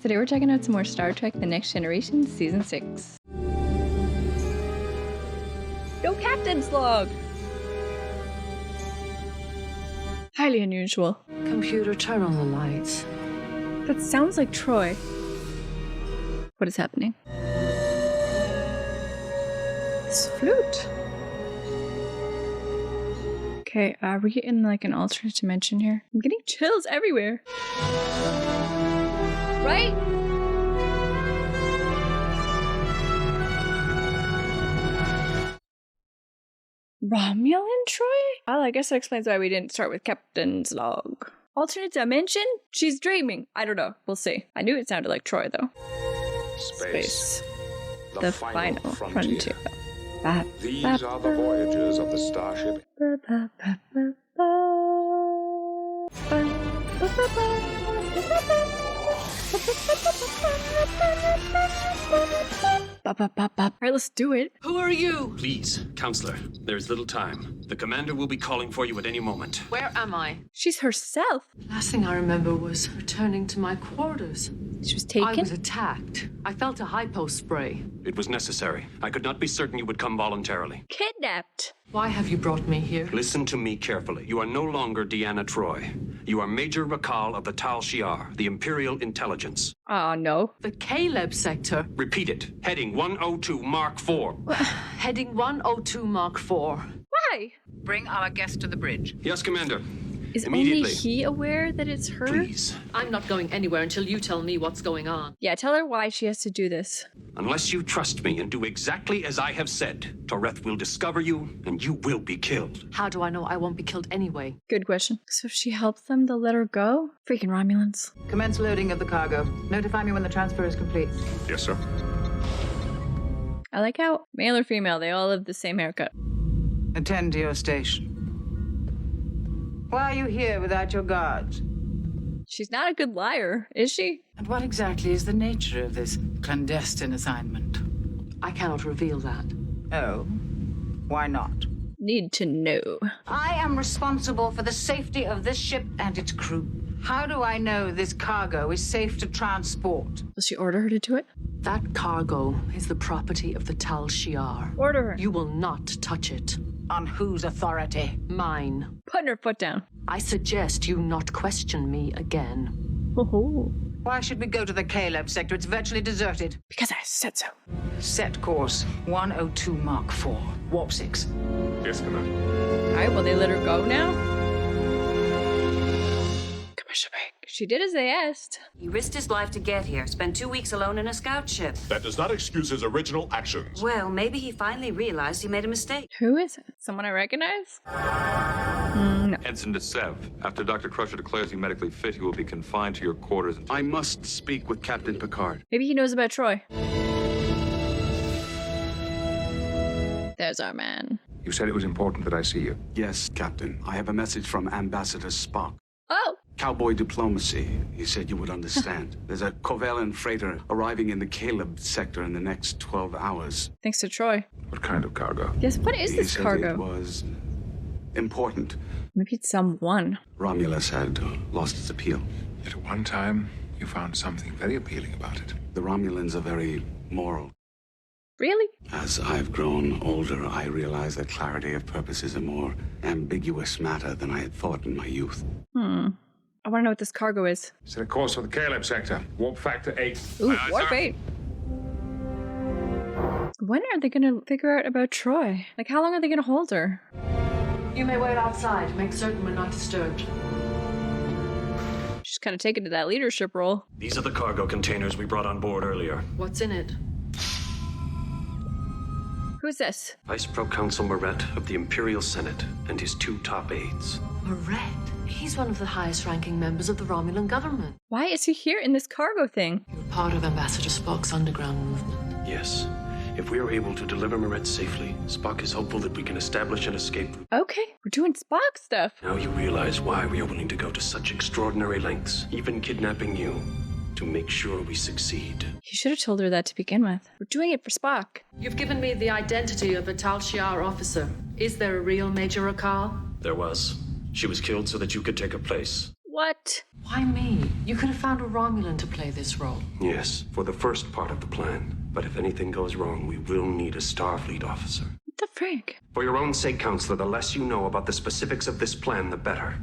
Today we're checking out some more Star Trek The Next Generation Season 6. No captain's log! Highly unusual. Computer, turn on the lights. That sounds like Troy. What is happening? This flute. Okay, are we in like an alternate dimension here? I'm getting chills everywhere. Right? Romulan Troy? Well, I guess that explains why we didn't start with Captain's log. Alternate dimension? She's dreaming. I don't know. We'll see. I knew it sounded like Troy, though. Space. The final frontier. These are the voyages of the starship. Alright, let's do it. Who are you? Please, Counselor, there's little time. The commander will be calling for you at any moment. Where am I? She's herself. Last thing I remember was returning to my quarters. She was I taken. was attacked. I felt a hypo spray. It was necessary. I could not be certain you would come voluntarily. Kidnapped. Why have you brought me here? Listen to me carefully. You are no longer Deanna Troy. You are Major Rakal of the Tal Shiar, the Imperial Intelligence. Oh, no. The Caleb sector. Repeat it. Heading 102 Mark 4. Heading 102 Mark 4. Why? Bring our guest to the bridge. Yes, Commander. Is only Immediately. he aware that it's her? Please. I'm not going anywhere until you tell me what's going on. Yeah, tell her why she has to do this. Unless you trust me and do exactly as I have said, Toreth will discover you and you will be killed. How do I know I won't be killed anyway? Good question. So if she helps them, they'll let her go? Freaking Romulans. Commence loading of the cargo. Notify me when the transfer is complete. Yes, sir. I like how male or female, they all have the same haircut. Attend to your station. Why are you here without your guards? She's not a good liar, is she? And what exactly is the nature of this clandestine assignment? I cannot reveal that. Oh, why not? Need to know. I am responsible for the safety of this ship and its crew. How do I know this cargo is safe to transport? Will she order her to do it? That cargo is the property of the Tal Shiar. Order her. You will not touch it. On whose authority? Mine. Putting her foot down. I suggest you not question me again. Oh, Why should we go to the Caleb sector? It's virtually deserted. because I said so. Set course 102 Mark 4. Warp 6. Yes, Commander. Alright, will they let her go now? Commercial break. She did as they asked. He risked his life to get here, spent 2 weeks alone in a scout ship. That does not excuse his original actions. Well, maybe he finally realized he made a mistake. Who is it? Someone I recognize? Ensign de Sev. After Dr. Crusher declares you medically fit, you will be confined to your quarters until... I must speak with Captain Picard. Maybe he knows about Troy. There's our man. You said it was important that I see you. Yes, Captain. I have a message from Ambassador Spock. Oh! Cowboy diplomacy. He said you would understand. There's a Covellan freighter arriving in the Caleb sector in the next 12 hours. Thanks to Troy. What kind of cargo? Yes, what is He this said cargo? it was important. Maybe it's someone. Romulus had lost its appeal. At one time, you found something very appealing about it. The Romulans are very moral. Really? As I've grown older, I realize that clarity of purpose is a more ambiguous matter than I had thought in my youth. I want to know what this cargo is. Set a course for the Caleb sector. Warp factor 8. Ooh, Aye, aye, warp sir. 8. When are they gonna figure out about Troy? Like, how long are they gonna hold her? You may wait outside. Make certain we're not disturbed. She's kind of taken to that leadership role. These are the cargo containers we brought on board earlier. What's in it? Who's this? Vice Proconsul Moret of the Imperial Senate and his 2 top aides. Moret. He's one of the highest-ranking members of the Romulan government. Why is he here in this cargo thing? You're part of Ambassador Spock's underground movement. Yes. If we are able to deliver Moret safely, Spock is hopeful that we can establish an escape route. Okay, we're doing Spock stuff. Now you realize why we are willing to go to such extraordinary lengths, even kidnapping you, to make sure we succeed. You should have told her that to begin with. We're doing it for Spock. You've given me the identity of a Tal Shiar officer. Is there a real Major Rakal? There was. She was killed so that you could take her place. What? Why me? You could have found a Romulan to play this role. Yes, for the first part of the plan. But if anything goes wrong, we will need a Starfleet officer. What the frig? For your own sake, Counselor, the less you know about the specifics of this plan, the better.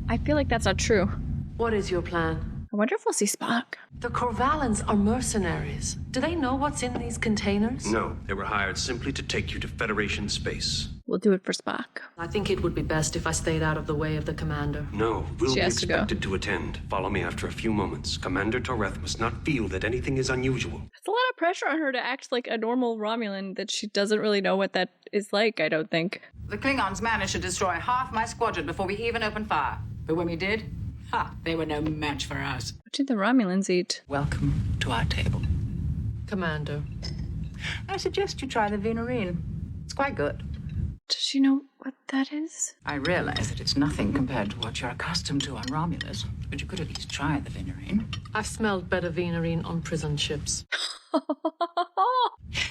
I feel like that's not true. What is your plan? I wonder if we'll see Spock. The Corvallans are mercenaries. Do they know what's in these containers? No, they were hired simply to take you to Federation space. We'll do it for Spock. I think it would be best if I stayed out of the way of the commander. No, we'll She be has to go. expected to attend. Follow me after a few moments. Commander Toreth must not feel that anything is unusual. It's a lot of pressure on her to act like a normal Romulan that she doesn't really know what that is like, I don't think. The Klingons managed to destroy half my squadron before we even opened fire. But when we did, they were no match for us. What did the Romulans eat? Welcome to our table. Commander. I suggest you try the Venerine. It's quite good. Does she know what that is? I realize that it's nothing compared to what you're accustomed to on Romulus, but you could at least try the Venerine. I've smelled better Venerine on prison ships.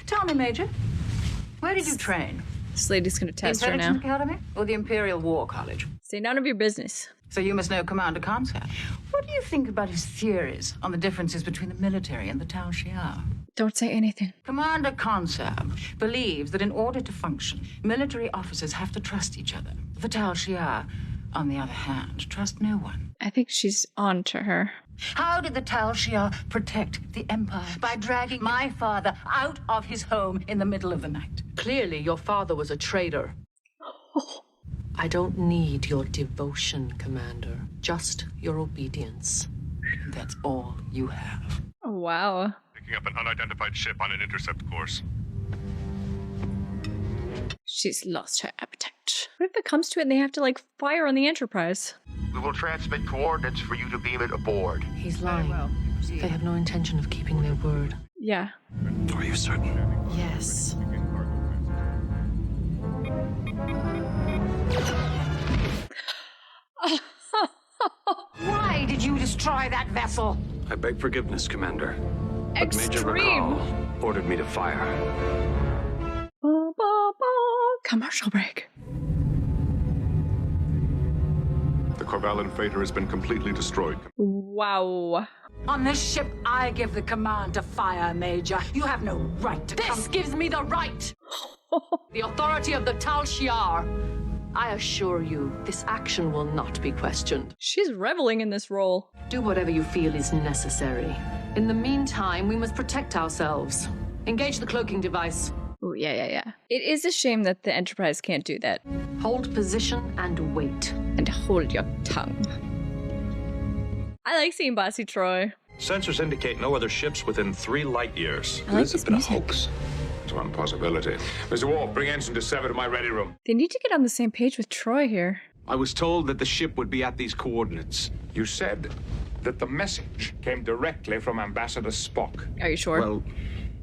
Tell me, Major, where did you train? This lady's gonna The test her Intelligence now. Academy or the Imperial War College? Say none of your business. So you must know Commander Consap. What do you think about his theories on the differences between the military and the Tal Shiar? Don't say anything. Commander Consap believes that in order to function, military officers have to trust each other. The Tal Shiar, on the other hand, trust no one. I think she's on to her. How did the Tal Shiar protect the Empire? By dragging my father out of his home in the middle of the night. Clearly, your father was a traitor. I don't need your devotion, Commander. Just your obedience. That's all you have. Oh, wow. Picking up an unidentified ship on an intercept course. She's lost her appetite. What if it comes to it and they have to, like, fire on the Enterprise? We will transmit coordinates for you to beam it aboard. He's lying. They have no intention of keeping their word. Yeah. Are you certain? Yes. Why did you destroy that vessel? I beg forgiveness, Commander. But Major Extreme. Rakal ordered me to fire. Ba, ba, ba. Commercial break. The Corvallan freighter has been completely destroyed. Wow. On this ship, I give the command to fire, Major. You have no right to This gives me the right! The authority of the Tal Shiar. I assure you, this action will not be questioned. She's reveling in this role. Do whatever you feel is necessary. In the meantime, we must protect ourselves. Engage the cloaking device. Oh, yeah. It is a shame that the Enterprise can't do that. Hold position and wait. And hold your tongue. I like seeing Bossy Troy. Sensors indicate no other ships within 3 light years. I like this music. It's one possibility. Mr. Wolf, bring ensign to 7 to my ready room. They need to get on the same page with Troy here. I was told that the ship would be at these coordinates. You said that the message came directly from Ambassador Spock. Are you sure? Well,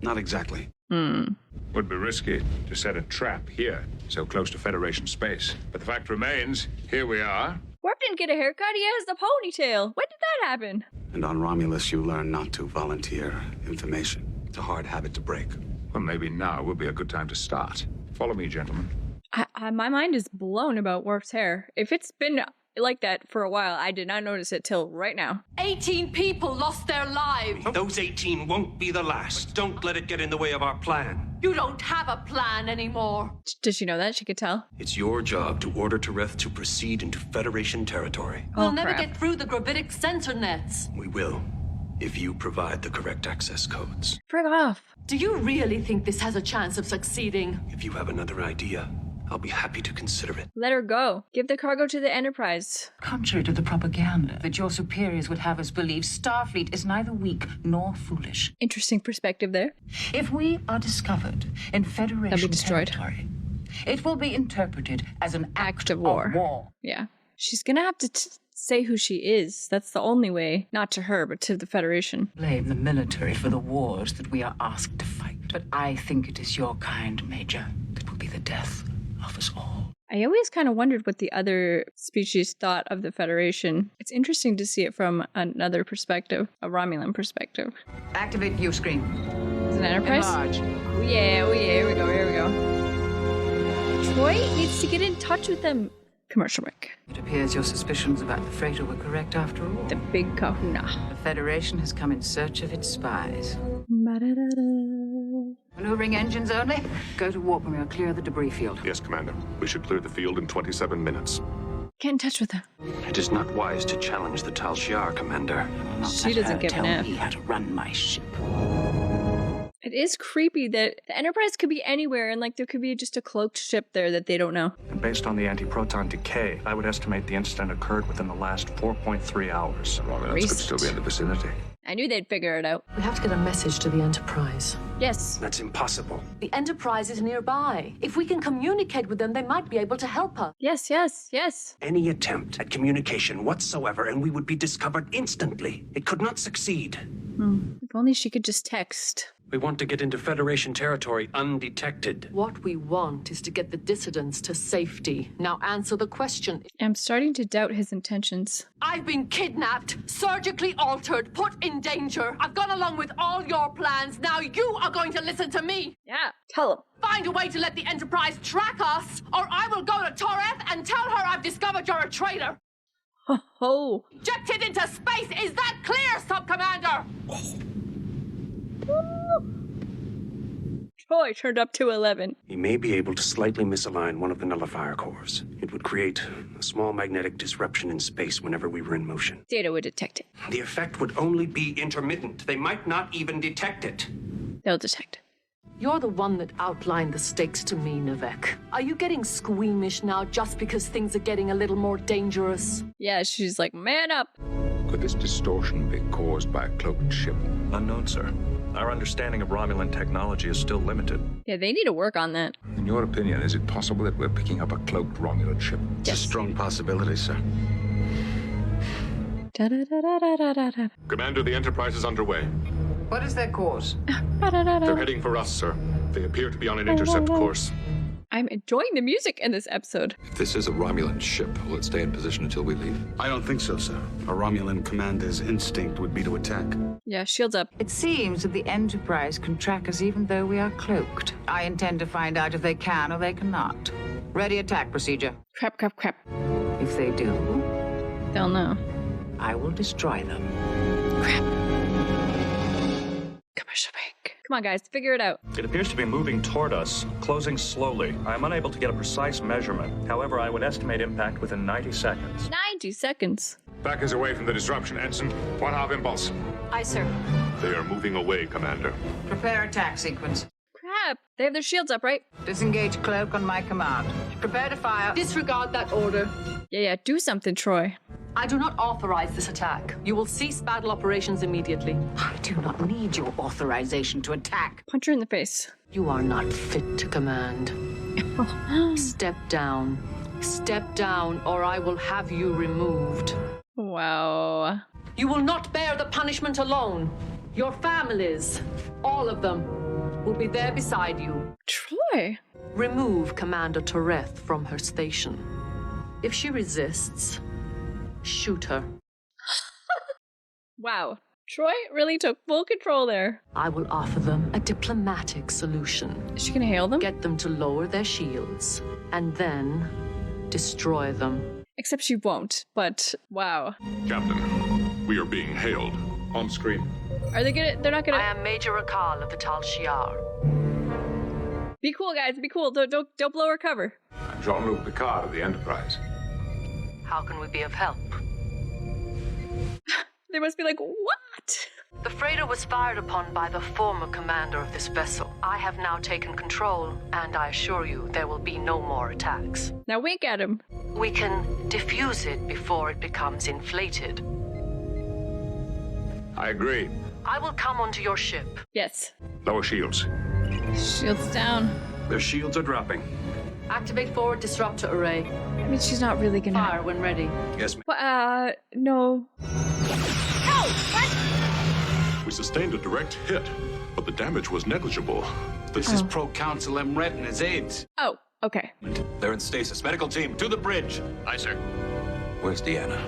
not exactly. Would be risky to set a trap here, so close to Federation space. But the fact remains, here we are. Warp didn't get a haircut. He has the ponytail. When did that happen? And on Romulus, you learn not to volunteer information. It's a hard habit to break. Well, maybe now will be a good time to start. Follow me, gentlemen. My mind is blown about Warp's hair. If it's been like that for a while, I did not notice it till right now. 18 people lost their lives. Those 18 won't be the last. Don't let it get in the way of our plan. You don't have a plan anymore. Does she know that? She could tell. It's your job to order Toreth to proceed into Federation territory. We'll never crap. get through the gravitic sensor nets. We will, if you provide the correct access codes. Frig off. Do you really think this has a chance of succeeding? If you have another idea, I'll be happy to consider it. Let her go. Give the cargo to the Enterprise. Contrary to the propaganda that your superiors would have us believe, Starfleet is neither weak nor foolish. Interesting perspective there. If we are discovered in Federation destroyed. territory, it will be interpreted as an Act of war. Yeah. She's gonna have to say who she is. That's the only way. Not to her, but to the Federation. Blame the military for the wars that we are asked to fight. But I think it is your kind, Major, that will be the death of us all. I always kind of wondered what the other species thought of the Federation. It's interesting to see it from another perspective, a Romulan perspective. Activate view screen. Is it an Enterprise? Enlarge. Oh yeah, here we go. Troy needs to get in touch with them. Commercial break. It appears your suspicions about the freighter were correct after all. The big kahuna. The Federation has come in search of its spies. Ba-da-da-da. Maneuvering engines only. Go to warp and we'll clear the debris field. Yes, Commander. We should clear the field in 27 minutes. Get in touch with her. It is not wise to challenge the Tal Shiar, Commander. She doesn't give an F. Tell me how to run my ship. It is creepy that the Enterprise could be anywhere and like there could be just a cloaked ship there that they don't know. And based on the antiproton decay, I would estimate the incident occurred within the last 4.3 hours. Romulans could still be in the vicinity. I knew they'd figure it out. We have to get a message to the Enterprise. Yes. That's impossible. The Enterprise is nearby. If we can communicate with them, they might be able to help us. Yes, yes, yes. Any attempt at communication whatsoever, and we would be discovered instantly. It could not succeed. If only she could just text. We want to get into Federation territory undetected. What we want is to get the dissidents to safety. Now answer the question. I'm starting to doubt his intentions. I've been kidnapped, surgically altered, put in danger. I've gone along with all your plans. Now you are going to listen to me. Yeah, tell him. Find a way to let the Enterprise track us, or I will go to Toreth and tell her I've discovered you're a traitor. Oh. Ejected into space. Is that clear, Sub-Commander? Troy turned up to 11. He may be able to slightly misalign one of the nullifier cores. It would create a small magnetic disruption in space whenever we were in motion. Data would detect it. The effect would only be intermittent. They might not even detect it. They'll detect it. You're the one that outlined the stakes to me, Nivek. Are you getting squeamish now just because things are getting a little more dangerous? Yeah, she's like, man up. Could this distortion be caused by a cloaked ship? Unknown, sir. Our understanding of Romulan technology is still limited. Yeah, they need to work on that. In your opinion, is it possible that we're picking up a cloaked Romulan ship? It's a strong possibility, sir. Da-da-da-da-da-da-da. Commander, the Enterprise is underway. What is their course? They're heading for us, sir. They appear to be on an intercept course. I'm enjoying the music in this episode. If this is a Romulan ship, will it stay in position until we leave? I don't think so, sir. A Romulan commander's instinct would be to attack. Yeah, shields up. It seems that the Enterprise can track us even though we are cloaked. I intend to find out if they can or they cannot. Ready attack procedure. Crap, crap, crap. If they do, They'll know. I will destroy them. Crap. Commercial break. Come on, guys, figure it out. It appears to be moving toward us, closing slowly. I am unable to get a precise measurement. However, I would estimate impact within 90 seconds. 90 seconds. Back us away from the disruption, Ensign. One half impulse. Aye, sir. They are moving away, Commander. Prepare attack sequence. Crap. They have their shields up, right? Disengage cloak on my command. Prepare to fire. Disregard that order. Yeah, do something, Troy. I do not authorize this attack. You will cease battle operations immediately. I do not need your authorization to attack. Punch her in the face. You are not fit to command. Step down. Step down, or I will have you removed. Wow. You will not bear the punishment alone. Your families, all of them, will be there beside you. Troy. Remove Commander Toreth from her station. If she resists, shoot her. Wow. Troy really took full control there. I will offer them a diplomatic solution. Is she gonna hail them? Get them to lower their shields, and then destroy them. Except she won't, but wow. Captain, we are being hailed. On screen. Are they gonna, they're not I gonna, am Major Rakal of the Tal Shiar. be cool, guys, be cool. Don't blow her cover. I'm Jean-Luc Picard of the Enterprise. How can we be of help? They must be like, what? The freighter was fired upon by the former commander of this vessel. I have now taken control, and I assure you there will be no more attacks. Now wink at him. We can defuse it before it becomes inflated. I agree. I will come onto your ship. Yes. Lower shields. Shields down. Their shields are dropping. Activate forward disruptor array. I mean, she's not really gonna. Fire when ready. Yes, ma'am. No. We sustained a direct hit, but the damage was negligible. This is Pro-Counsel Emret and his aides. Oh, okay. They're in stasis. Medical team, to the bridge. Aye, sir. Where's Deanna?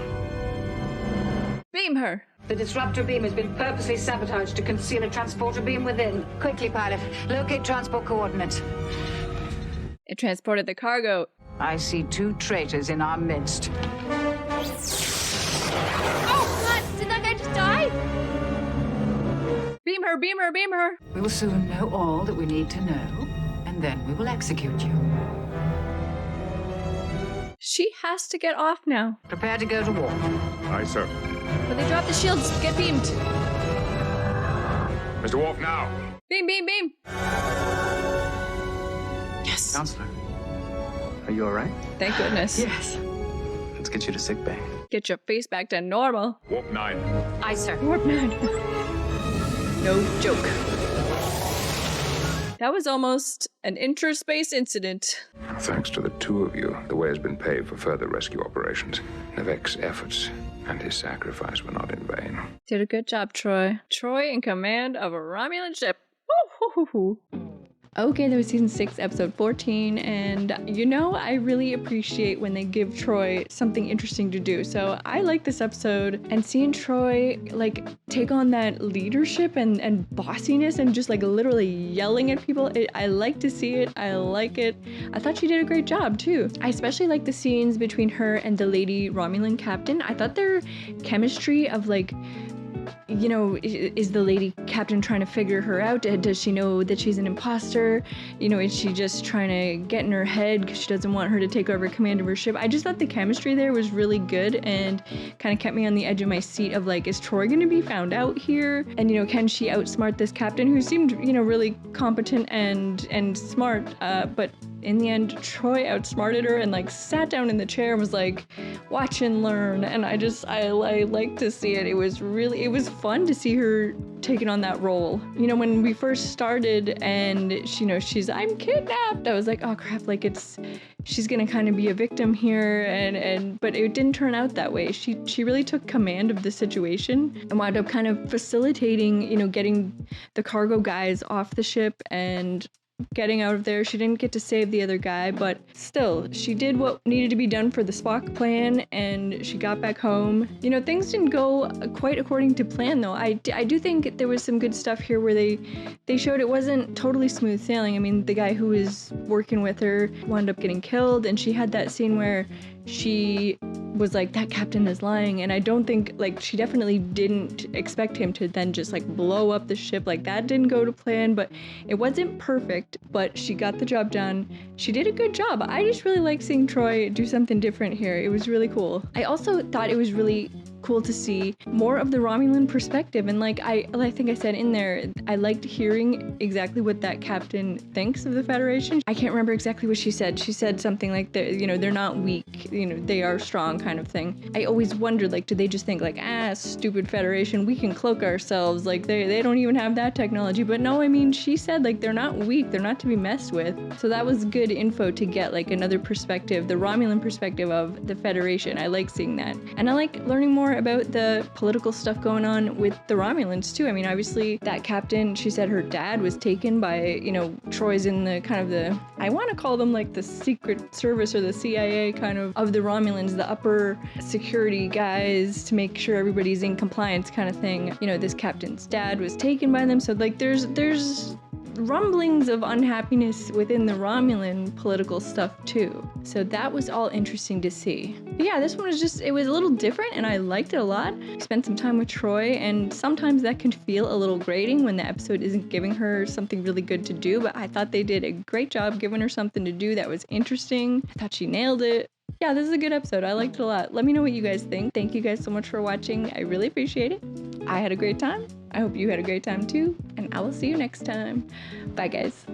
Beam her. The disruptor beam has been purposely sabotaged to conceal a transporter beam within. Quickly, pilot. Locate transport coordinates. It transported the cargo. I see 2 traitors in our midst. Oh, God! Did that guy just die? Beam her, beam her, beam her! We will soon know all that we need to know, and then we will execute you. She has to get off now. Prepare to go to war. Aye, sir. But they dropped the shields. Get beamed. Mr. Wolf, now. Beam, beam, beam. Yes. Counselor, are you all right? Thank goodness. Yes. Let's get you to sick bay. Get your face back to normal. Warp 9. Aye, sir. Warp 9. No joke. That was almost an interspace incident. Thanks to the two of you, the way has been paved for further rescue operations. Nevek's efforts and his sacrifice were not in vain. Did a good job, Troy. Troy in command of a Romulan ship. Woo-hoo-hoo-hoo. Okay, that was season 6, episode 14, and you know, I really appreciate when they give Troy something interesting to do. So I like this episode, and seeing Troy like take on that leadership and bossiness and just like literally yelling at people. I like to see it. I like it. I thought she did a great job too. I especially like the scenes between her and the lady Romulan captain. I thought their chemistry of like, you know, is the lady captain trying to figure her out? Does she know that she's an imposter? You know, is she just trying to get in her head because she doesn't want her to take over command of her ship? I just thought the chemistry there was really good and kind of kept me on the edge of my seat of like, is Troy going to be found out here? And, you know, can she outsmart this captain who seemed, you know, really competent and smart, but in the end, Troy outsmarted her and like sat down in the chair and was like, watch and learn. And I like to see it. It was fun to see her taking on that role. You know, when we first started and she, you know, I'm kidnapped, I was like, oh crap, like she's gonna kind of be a victim here, but it didn't turn out that way. She really took command of the situation and wound up kind of facilitating, you know, getting the cargo guys off the ship and getting out of there. She didn't get to save the other guy, but still, she did what needed to be done for the Spock plan, and she got back home. You know, things didn't go quite according to plan, though. I do think there was some good stuff here where they showed it wasn't totally smooth sailing. I mean, the guy who was working with her wound up getting killed, and she had that scene where she was like, that captain is lying, and I don't think, like, she definitely didn't expect him to then just like blow up the ship. Like, that didn't go to plan, but it wasn't perfect, but she got the job done. She did a good job. I just really like seeing Troy do something different here. It was really cool. I also thought it was really cool to see more of the Romulan perspective, and like I think I said in there, I liked hearing exactly what that captain thinks of the Federation. I can't remember exactly what she said. She said something like that, you know, they're not weak, you know, they are strong kind of thing. I always wondered, like, do they just think like, stupid Federation, we can cloak ourselves, like they don't even have that technology? But no, I mean, she said like they're not weak, they're not to be messed with. So that was good info to get, like another perspective, the Romulan perspective of the Federation. I like seeing that, and I like learning more about the political stuff going on with the Romulans too. I mean, obviously that captain, she said her dad was taken by, you know, Troy's in the kind of the, I want to call them like the Secret Service or the CIA kind of the Romulans, the upper security guys to make sure everybody's in compliance kind of thing. You know, this captain's dad was taken by them. So like there's rumblings of unhappiness within the Romulan political stuff too. So that was all interesting to see. But yeah, this one was just, it was a little different and I liked it a lot. Spent some time with Troy, and sometimes that can feel a little grating when the episode isn't giving her something really good to do, but I thought they did a great job giving her something to do that was interesting. I thought she nailed it. Yeah, this is a good episode. I liked it a lot. Let me know what you guys think. Thank you guys so much for watching. I really appreciate it. I had a great time. I hope you had a great time too, and I will see you next time. Bye, guys.